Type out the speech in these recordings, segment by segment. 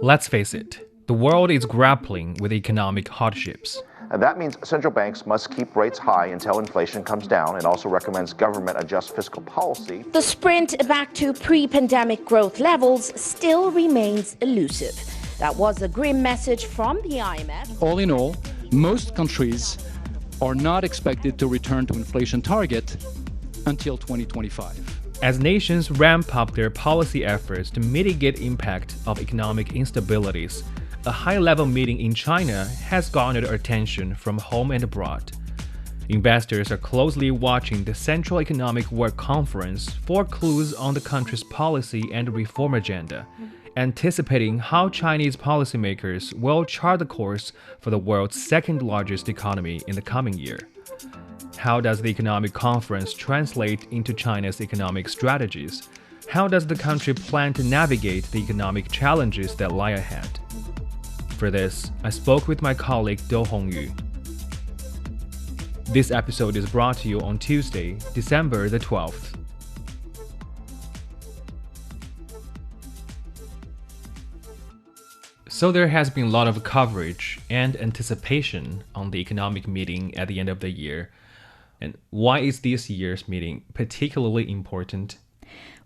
Let's face it, the world is grappling with economic hardships. And that means central banks must keep rates high until inflation comes down, and also recommends government adjust fiscal policy. The sprint back to pre-pandemic growth levels still remains elusive. That was a grim message from the IMF. All in all, most countries are not expected to return to inflation target until 2025. As nations ramp up their policy efforts to mitigate impact of economic instabilities, a high-level meeting in China has garnered attention from home and abroad. Investors are closely watching the Central Economic Work Conference for clues on the country's policy and reform agenda, anticipating how Chinese policymakers will chart the course for the world's second-largest economy in the coming year. How does the economic conference translate into China's economic strategies? How does the country plan to navigate the economic challenges that lie ahead? For this, I spoke with my colleague Do Hongyu. This episode is brought to you on Tuesday, December the 12th. So there has been a lot of coverage and anticipation on the economic meeting at the end of the year. And why is this year's meeting particularly important?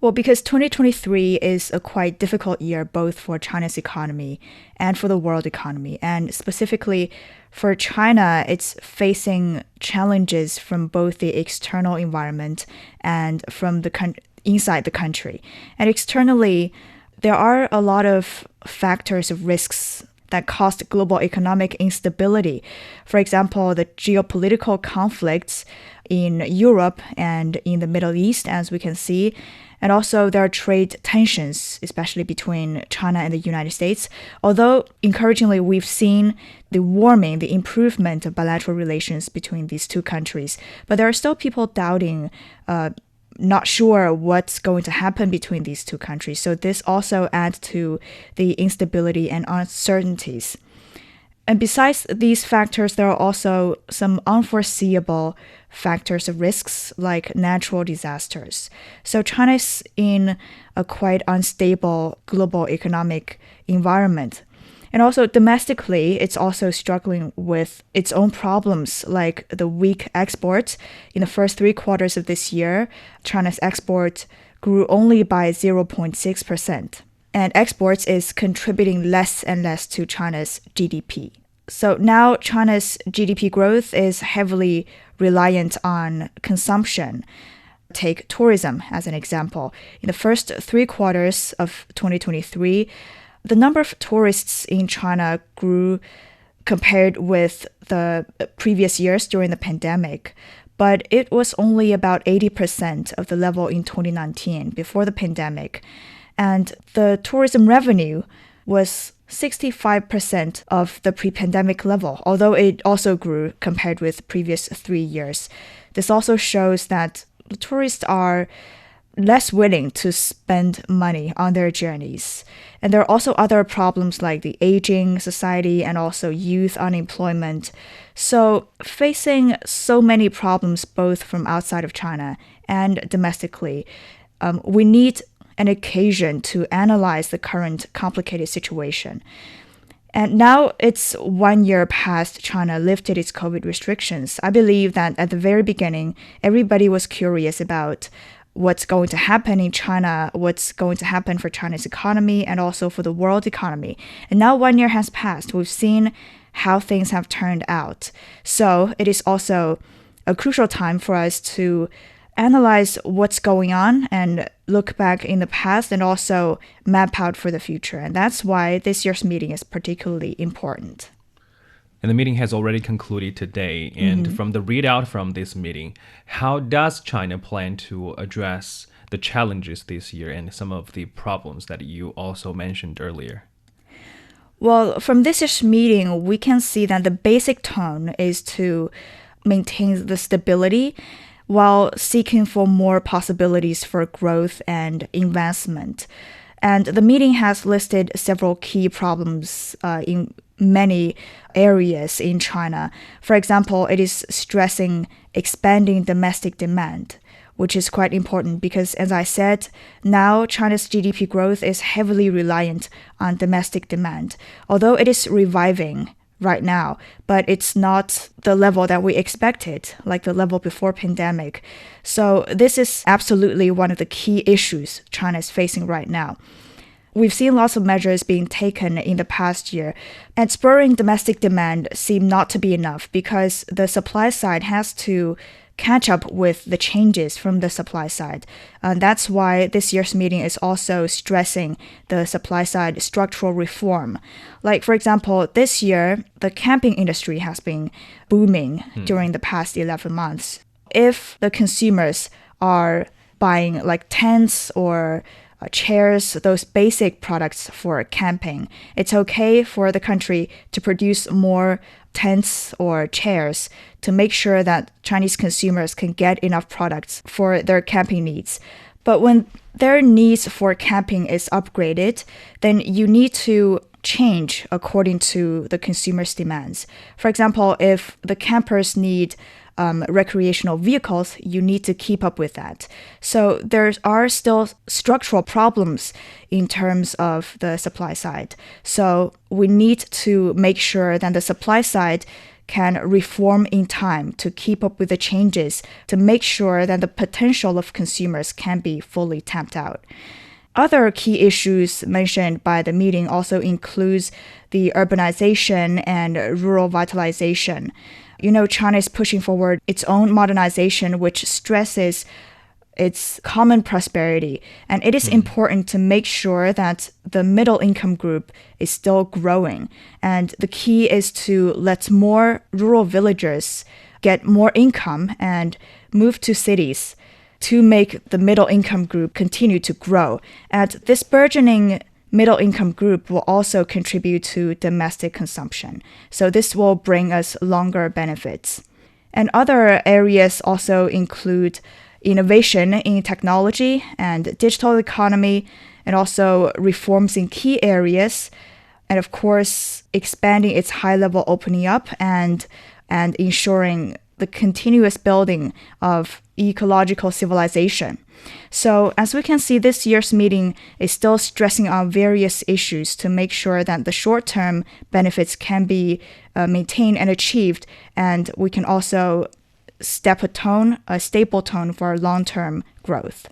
Well, because 2023 is a quite difficult year both for China's economy and for the world economy. And specifically for China, it's facing challenges from both the external environment and from the inside the country. And externally, there are a lot of factors of risks that caused global economic instability. For example, the geopolitical conflicts in Europe and in the Middle East, as we can see. And also there are trade tensions, especially between China and the United States. Although, encouragingly, we've seen the improvement of bilateral relations between these two countries. But there are still people doubting, not sure what's going to happen between these two countries. So this also adds to the instability and uncertainties. And besides these factors, there are also some unforeseeable factors of risks like natural disasters. So China is in a quite unstable global economic environment. And also domestically, it's also struggling with its own problems like the weak exports. In the first 3 quarters of this year, China's export grew only by 0.6%. And exports is contributing less and less to China's GDP. So now China's GDP growth is heavily reliant on consumption. Take tourism as an example. In the first 3 quarters of 2023, the number of tourists in China grew compared with the previous years during the pandemic, but it was only about 80% of the level in 2019 before the pandemic. And the tourism revenue was 65% of the pre-pandemic level, although it also grew compared with previous 3 years. This also shows that the tourists are less willing to spend money on their journeys. And there are also other problems like the aging society and also youth unemployment. So facing so many problems both from outside of China and domestically, we need an occasion to analyze the current complicated situation. And now it's 1 year past China lifted its COVID restrictions. I believe that at the very beginning, everybody was curious about what's going to happen in China, what's going to happen for China's economy, and also for the world economy. And now 1 year has passed. We've seen how things have turned out. So it is also a crucial time for us to analyze what's going on and look back in the past and also map out for the future. And that's why this year's meeting is particularly important. And the meeting has already concluded today. And from the readout from this meeting, how does China plan to address the challenges this year and some of the problems that you also mentioned earlier? Well, from this year's meeting, we can see that the basic tone is to maintain the stability while seeking for more possibilities for growth and investment. And the meeting has listed several key problems in many areas in China. For example, it is stressing expanding domestic demand, which is quite important because, as I said, now China's GDP growth is heavily reliant on domestic demand, although it is reviving right now, but it's not the level that we expected, like the level before pandemic. So this is absolutely one of the key issues China is facing right now. We've seen lots of measures being taken in the past year, and spurring domestic demand seemed not to be enough because the supply side has to catch up with the changes from the supply side. That's why this year's meeting is also stressing the supply side structural reform. Like, for example, this year, the camping industry has been booming during the past 11 months. If the consumers are buying like tents or chairs, those basic products for camping, it's okay for the country to produce more tents or chairs to make sure that Chinese consumers can get enough products for their camping needs. But when their needs for camping is upgraded, then you need to change according to the consumer's demands. For example, if the campers need recreational vehicles, you need to keep up with that. So there are still structural problems in terms of the supply side. So we need to make sure that the supply side can reform in time to keep up with the changes, to make sure that the potential of consumers can be fully tapped out. Other key issues mentioned by the meeting also includes the urbanization and rural vitalization. You know, China is pushing forward its own modernization, which stresses its common prosperity. And it is important to make sure that the middle income group is still growing. And the key is to let more rural villagers get more income and move to cities to make the middle income group continue to grow. And this burgeoning middle income group will also contribute to domestic consumption. So this will bring us longer benefits. And other areas also include innovation in technology and digital economy, and also reforms in key areas, and of course, expanding its high-level opening up and ensuring the continuous building of ecological civilization. So as we can see, this year's meeting is still stressing on various issues to make sure that the short-term benefits can be maintained and achieved, and we can also step a stable tone for long-term growth.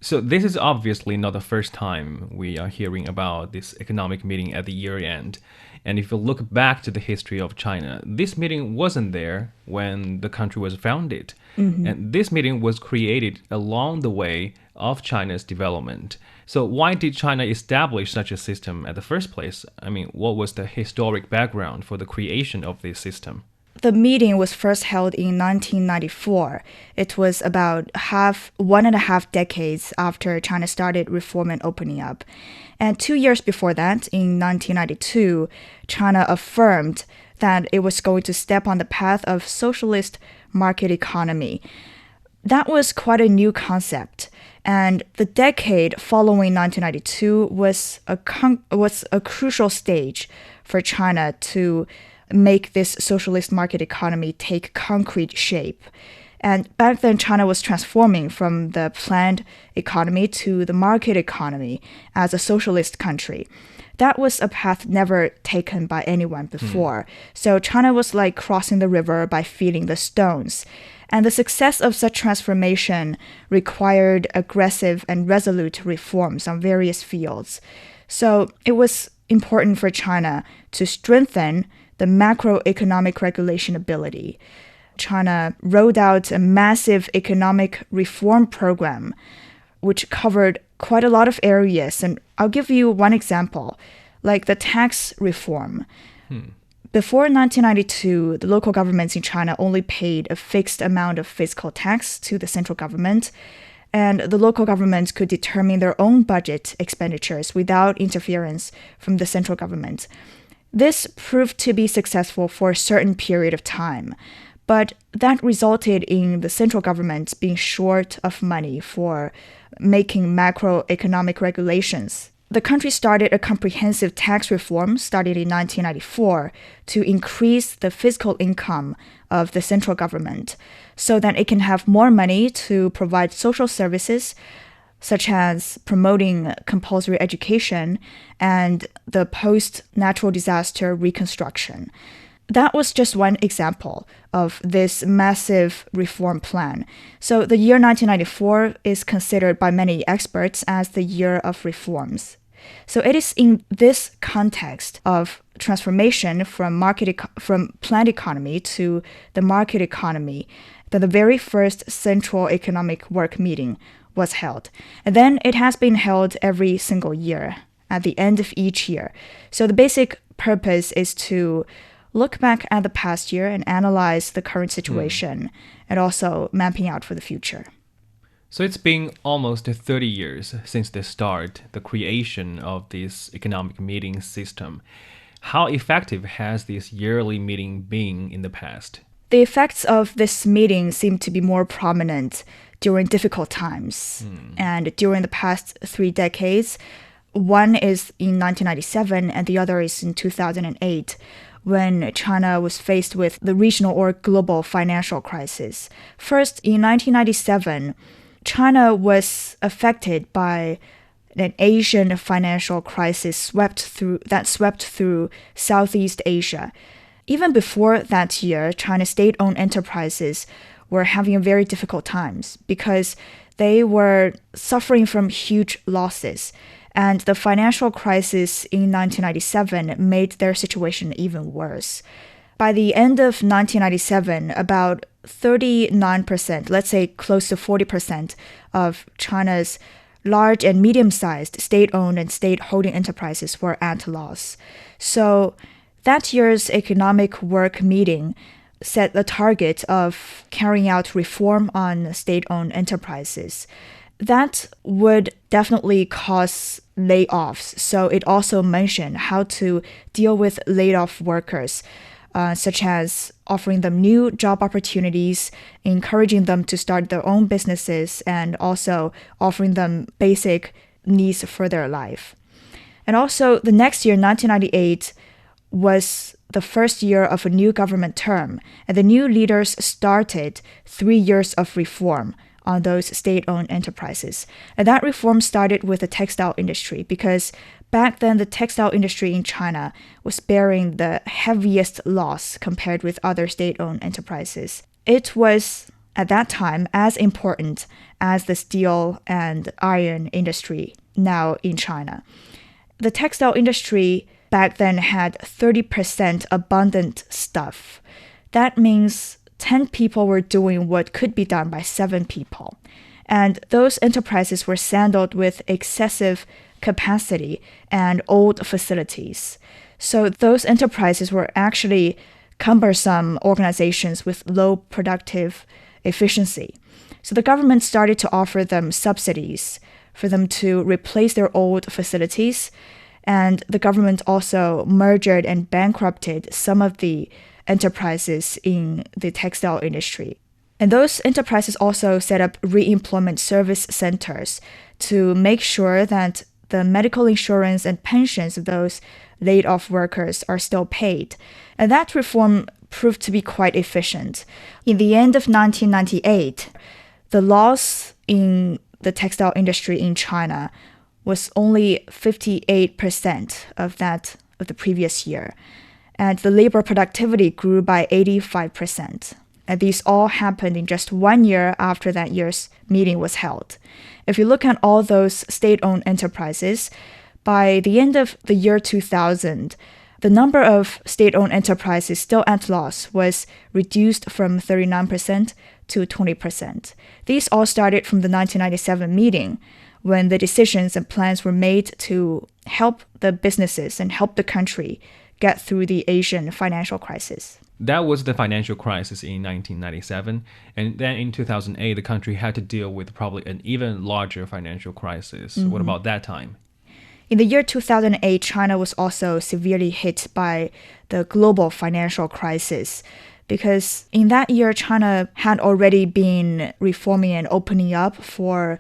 So this is obviously not the first time we are hearing about this economic meeting at the year end. And if you look back to the history of China, this meeting wasn't there when the country was founded. And this meeting was created along the way of China's development. So why did China establish such a system at the first place? I mean, what was the historic background for the creation of this system? The meeting was first held in 1994. It was about 1.5 decades after China started reform and opening up. And 2 years before that, in 1992, China affirmed that it was going to step on the path of socialist market economy. That was quite a new concept. And the decade following 1992 was a crucial stage for China to make this socialist market economy take concrete shape. And back then, China was transforming from the planned economy to the market economy as a socialist country. That was a path never taken by anyone before. So China was like crossing the river by feeling the stones. And the success of such transformation required aggressive and resolute reforms on various fields. So it was important for China to strengthen the macroeconomic regulation ability. China rolled out a massive economic reform program, which covered quite a lot of areas. And I'll give you one example, like the tax reform. Before 1992, the local governments in China only paid a fixed amount of fiscal tax to the central government, and the local governments could determine their own budget expenditures without interference from the central government. This proved to be successful for a certain period of time, but that resulted in the central government being short of money for making macroeconomic regulations. the country started a comprehensive tax reform started in 1994 to increase the fiscal income of the central government so that it can have more money to provide social services, such as promoting compulsory education and the post-natural disaster reconstruction. That was just one example of this massive reform plan. So the year 1994 is considered by many experts as the year of reforms. So it is in this context of transformation from planned economy to the market economy that the very first Central Economic Work Meeting was held. And then it has been held every single year at the end of each year. So the basic purpose is to look back at the past year and analyze the current situation and also mapping out for the future. So it's been almost 30 years since the creation of this economic meeting system. How effective has this yearly meeting been in the past? The effects of this meeting seem to be more prominent during difficult times. And during the past 3 decades, one is in 1997 and the other is in 2008, when China was faced with the regional or global financial crisis. First, in 1997, China was affected by an Asian financial crisis that swept through Southeast Asia. Even before that year, China's state-owned enterprises were having very difficult times because they were suffering from huge losses. And the financial crisis in 1997 made their situation even worse. By the end of 1997, about 39%, let's say close to 40% of China's large and medium-sized state-owned and state-holding enterprises were at loss. So that year's economic work meeting set the target of carrying out reform on state-owned enterprises. That would definitely cause layoffs. So it also mentioned how to deal with laid-off workers, such as offering them new job opportunities, encouraging them to start their own businesses, and also offering them basic needs for their life. And also, the next year, 1998, was the first year of a new government term, and the new leaders started 3 years of reform on those state-owned enterprises. And that reform started with the textile industry because back then the textile industry in China was bearing the heaviest loss compared with other state-owned enterprises. It was at that time as important as the steel and iron industry now in China. The textile industry back then had 30% abundant stuff. That means 10 people were doing what could be done by 7 people. And those enterprises were saddled with excessive capacity and old facilities. So those enterprises were actually cumbersome organizations with low productive efficiency. So the government started to offer them subsidies for them to replace their old facilities. And the government also merged and bankrupted some of the enterprises in the textile industry. And those enterprises also set up re-employment service centers to make sure that the medical insurance and pensions of those laid-off workers are still paid. And that reform proved to be quite efficient. In the end of 1998, the loss in the textile industry in China was only 58% of that of the previous year. And the labor productivity grew by 85%. And these all happened in just 1 year after that year's meeting was held. If you look at all those state-owned enterprises, by the end of the year 2000, the number of state-owned enterprises still at loss was reduced from 39% to 20%. These all started from the 1997 meeting, when the decisions and plans were made to help the businesses and help the country get through the Asian financial crisis. That was the financial crisis in 1997. And then in 2008, the country had to deal with probably an even larger financial crisis. What about that time? In the year 2008, China was also severely hit by the global financial crisis because in that year, China had already been reforming and opening up for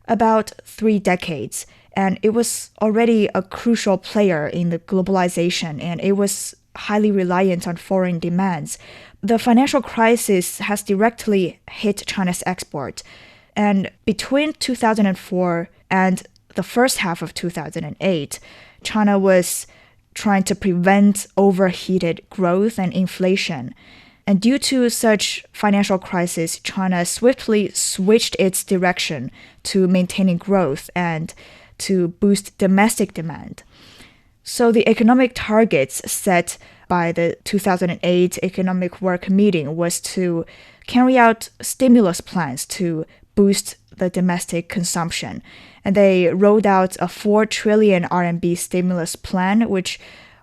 about 3 decades. And it was already a crucial player in the globalization, and it was highly reliant on foreign demands. The financial crisis has directly hit China's export. And between 2004 and the first half of 2008, China was trying to prevent overheated growth and inflation. And due to such financial crisis, China swiftly switched its direction to maintaining growth and to boost domestic demand. So the economic targets set by the 2008 Economic Work Meeting was to carry out stimulus plans to boost the domestic consumption. And they rolled out a 4 trillion RMB stimulus plan, which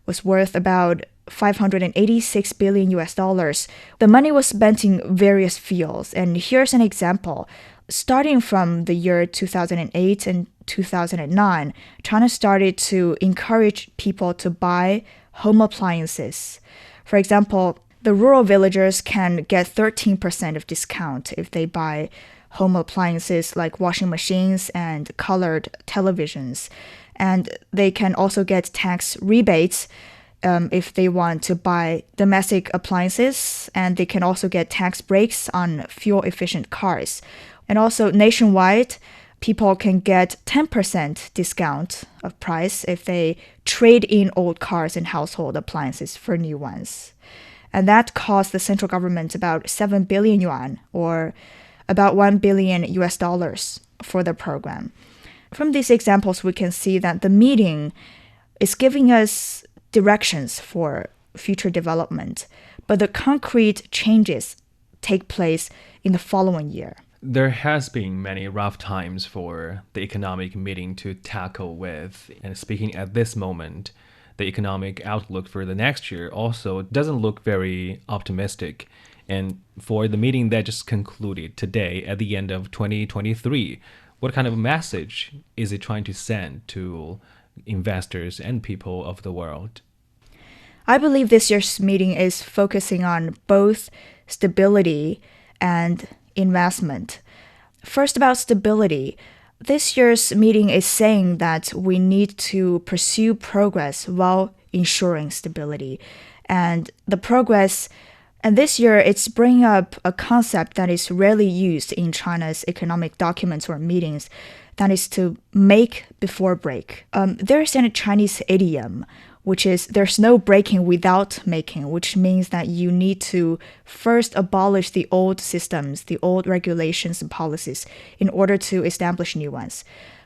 was worth about 586 billion US dollars. The money was spent in various fields. And here's an example. Starting from the year 2008 and 2009, China started to encourage people to buy home appliances. For example, the rural villagers can get 13% of discount if they buy home appliances like washing machines and colored televisions. And they can also get tax rebates if they want to buy domestic appliances, and they can also get tax breaks on fuel-efficient cars. And also nationwide, people can get 10% discount of price if they trade in old cars and household appliances for new ones. And that cost the central government about 7 billion yuan, or about 1 billion US dollars for the program. From these examples, we can see that the meeting is giving us directions for future development, but the concrete changes take place in the following year. There has been many rough times for the economic meeting to tackle with, and speaking at this moment, the economic outlook for the next year also doesn't look very optimistic. And for the meeting that just concluded today at the end of 2023, what kind of message is it trying to send to investors and people of the world? I believe this year's meeting is focusing on both stability and investment. First, about stability. This year's meeting is saying that we need to pursue progress while ensuring stability. And the progress, and this year it's bringing up a concept that is rarely used in China's economic documents or meetings, that is to make before break. There's a Chinese idiom, which is there's no breaking without making, which means that you need to first abolish the old systems, the old regulations and policies in order to establish new ones.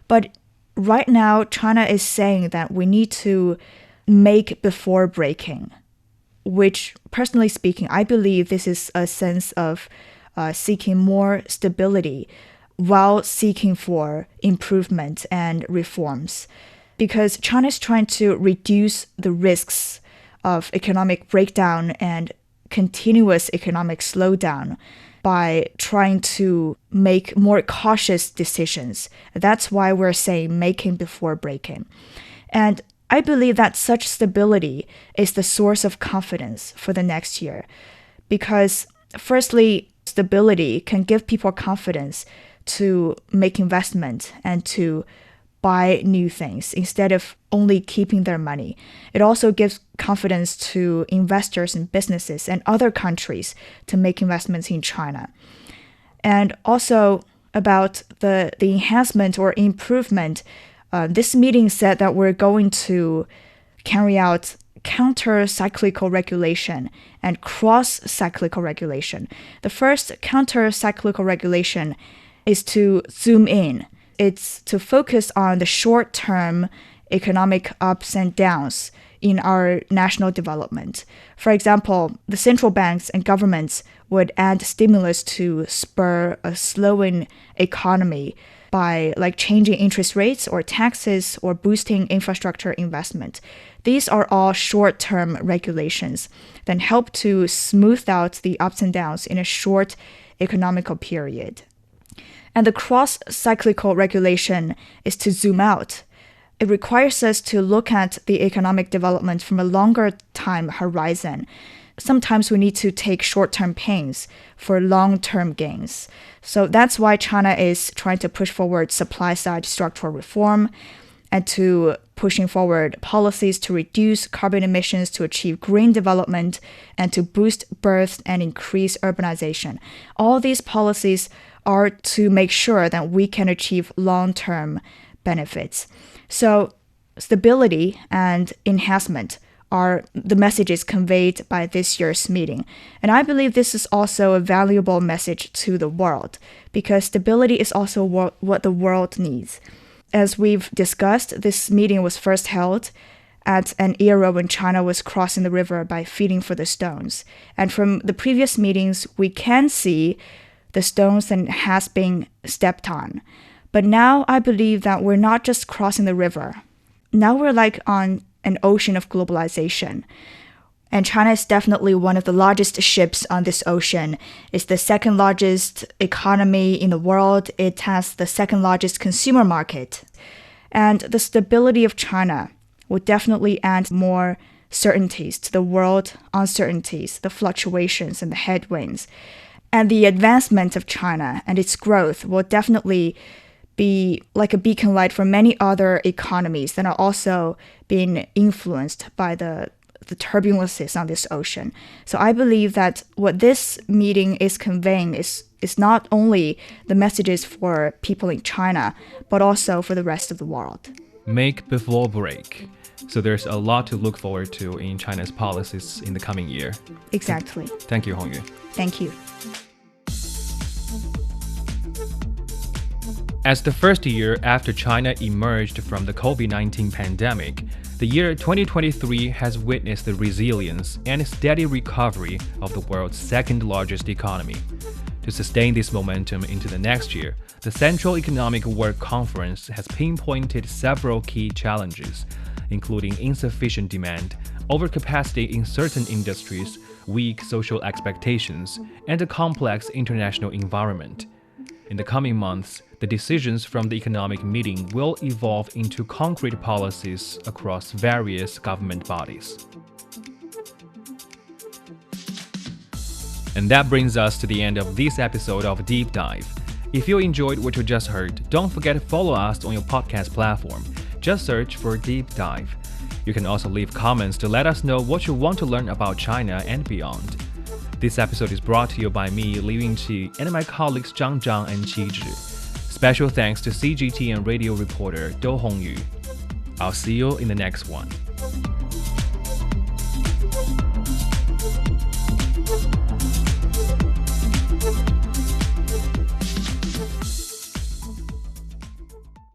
But right now, China is saying that we need to make before breaking, which, personally speaking, I believe this is a sense of seeking more stability while seeking for improvement and reforms. Because China is trying to reduce the risks of economic breakdown and continuous economic slowdown by trying to make more cautious decisions. That's why we're saying making before breaking. And I believe that such stability is the source of confidence for the next year. Because firstly, stability can give people confidence to make investment and to buy new things instead of only keeping their money. It also gives confidence to investors and businesses and other countries to make investments in China. And also about the enhancement or improvement, this meeting said that we're going to carry out counter-cyclical regulation and cross-cyclical regulation. The first counter-cyclical regulation is to zoom in. It's to focus on the short-term economic ups and downs in our national development. For example, the central banks and governments would add stimulus to spur a slowing economy by changing interest rates or taxes or boosting infrastructure investment. These are all short-term regulations that help to smooth out the ups and downs in a short economical period. And the cross-cyclical regulation is to zoom out. It requires us to look at the economic development from a longer time horizon. Sometimes we need to take short-term pains for long-term gains. So that's why China is trying to push forward supply-side structural reform. and to pushing forward policies to reduce carbon emissions, to achieve green development, and to boost birth and increase urbanization. All these policies are to make sure that we can achieve long-term benefits. So stability and enhancement are the messages conveyed by this year's meeting. And I believe this is also a valuable message to the world, because stability is also what the world needs. As we've discussed, this meeting was first held at an era when China was crossing the river by feeding for the stones. And from the previous meetings, we can see the stones that has been stepped on. But now I believe that we're not just crossing the river. Now we're like on an ocean of globalization. And China is definitely one of the largest ships on this ocean. It's the second largest economy in the world. It has the second largest consumer market. And the stability of China will definitely add more certainties to the world uncertainties, the fluctuations and the headwinds. And the advancement of China and its growth will definitely be like a beacon light for many other economies that are also being influenced by the turbulences on this ocean. So I believe that what this meeting is conveying is not only the messages for people in China, but also for the rest of the world. Make before break. So there's a lot to look forward to in China's policies in the coming year. Exactly. Thank you, Hongyue. Thank you. As the first year after China emerged from the COVID-19 pandemic, the year 2023 has witnessed the resilience and steady recovery of the world's second largest economy. To sustain this momentum into the next year, the Central Economic Work Conference has pinpointed several key challenges, including insufficient demand, overcapacity in certain industries, weak social expectations, and a complex international environment. In the coming months, the decisions from the economic meeting will evolve into concrete policies across various government bodies. And that brings us to the end of this episode of Deep Dive. If you enjoyed what you just heard, don't forget to follow us on your podcast platform. Just search for Deep Dive. You can also leave comments to let us know what you want to learn about China and beyond. This episode is brought to you by me, Liu Yingqi, and my colleagues Zhang Zhang and Qi Zhi. Special thanks to CGTN radio reporter Dou Hongyu. I'll see you in the next one.